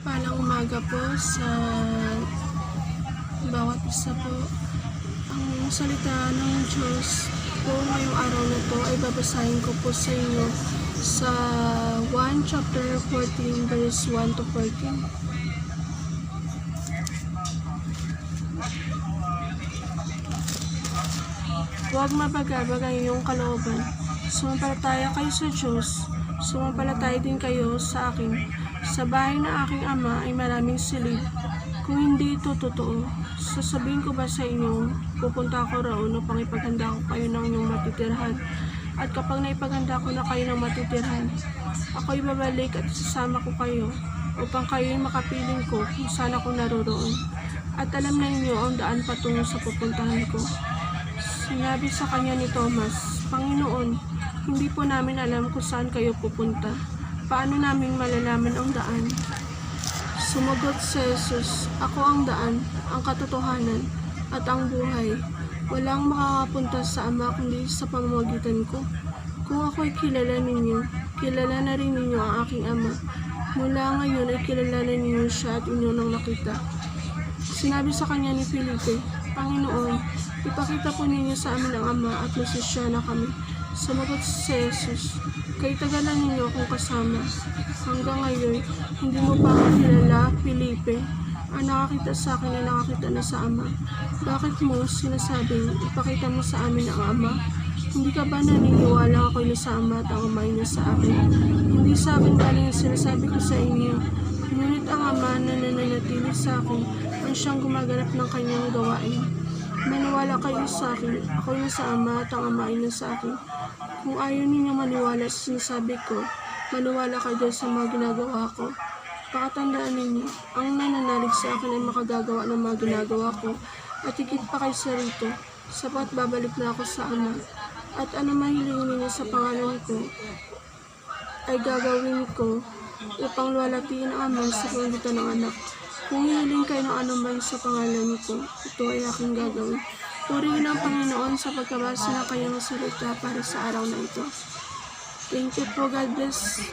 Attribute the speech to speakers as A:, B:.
A: Mapagpalang umaga po sa bawat isa po. Ang salita ng Diyos po ngayong araw na to ay babasahin ko po sa inyo sa 1 chapter 14 verse 1 to 14. Huwag mabagabag ang iyong kalooban. Sumampalataya kayo sa Diyos. Sumampalataya din kayo sa akin. Sa bahay ng aking ama ay maraming silid. Kung hindi ito totoo, sasabihin ko ba sa inyo, pupunta ako roon upang ipaghanda ko kayo ng inyong matitirhan. At kapag naipaghanda ko na kayo ng matitirhan, ako'y babalik at sasama ko kayo upang kayo'y makapiling ko kung saan ako naroroon. At alam na inyo ang daan patungo sa pupuntahan ko. Sinabi sa kanya ni Thomas, Panginoon, hindi po namin alam kung saan kayo pupunta. Paano namin malalaman ang daan? Sumagot si Jesus, Ako ang daan, ang katotohanan, at ang buhay. Walang makakapunta sa Ama kundi sa pamamagitan ko. Kung ako'y kilala ninyo, kilala na rin ninyo ang aking Ama. Mula ngayon ay kilala na ninyo siya at inyo nang nakita. Sinabi sa kanya ni Felipe, Panginoon, ipakita po ninyo sa amin ang Ama at masasya na kami. Sumagot si Jesus, Kay tagalan ninyo akong kasama. Hanggang ngayon, hindi mo pa ako kilala, Felipe. Ang nakakita sa akin ay nakakita na sa Ama. Bakit mo sinasabing, ipakita mo sa amin ang Ama? Hindi ka ba naniniwala ako'y nasa Ama at ang Ama ay nasa akin? Hindi sa akin galing ang sinasabi ko sa inyo. Ngunit ang Ama na nananatili sa akin ang siyang gumaganap ng kanyang gawain. Maniwala kayo sa akin, ako'y nasa Ama at ang Ama ay nasa akin. Kung ayaw ninyo maniwala sa sinasabi ko, maniwala kayo sa mga ginagawa ko. Pakatandaan ninyo, ang nananalig sa akin ay makagagawa ng mga ginagawa ko, at higit pa kaysa rito, sapat babalik na ako sa Ama. At ano mahilingin ninyo sa pangalan ko, ay gagawin ko upang luwalhatiin ang Ama sa pamamagitan ng Anak. Kung hihiling kayo ng anuman sa pangalan ko, ito ay aking gagawin. Purihin ang Panginoon sa pagkabasa ng kanyang salita para sa araw na ito. Thank you po. God bless.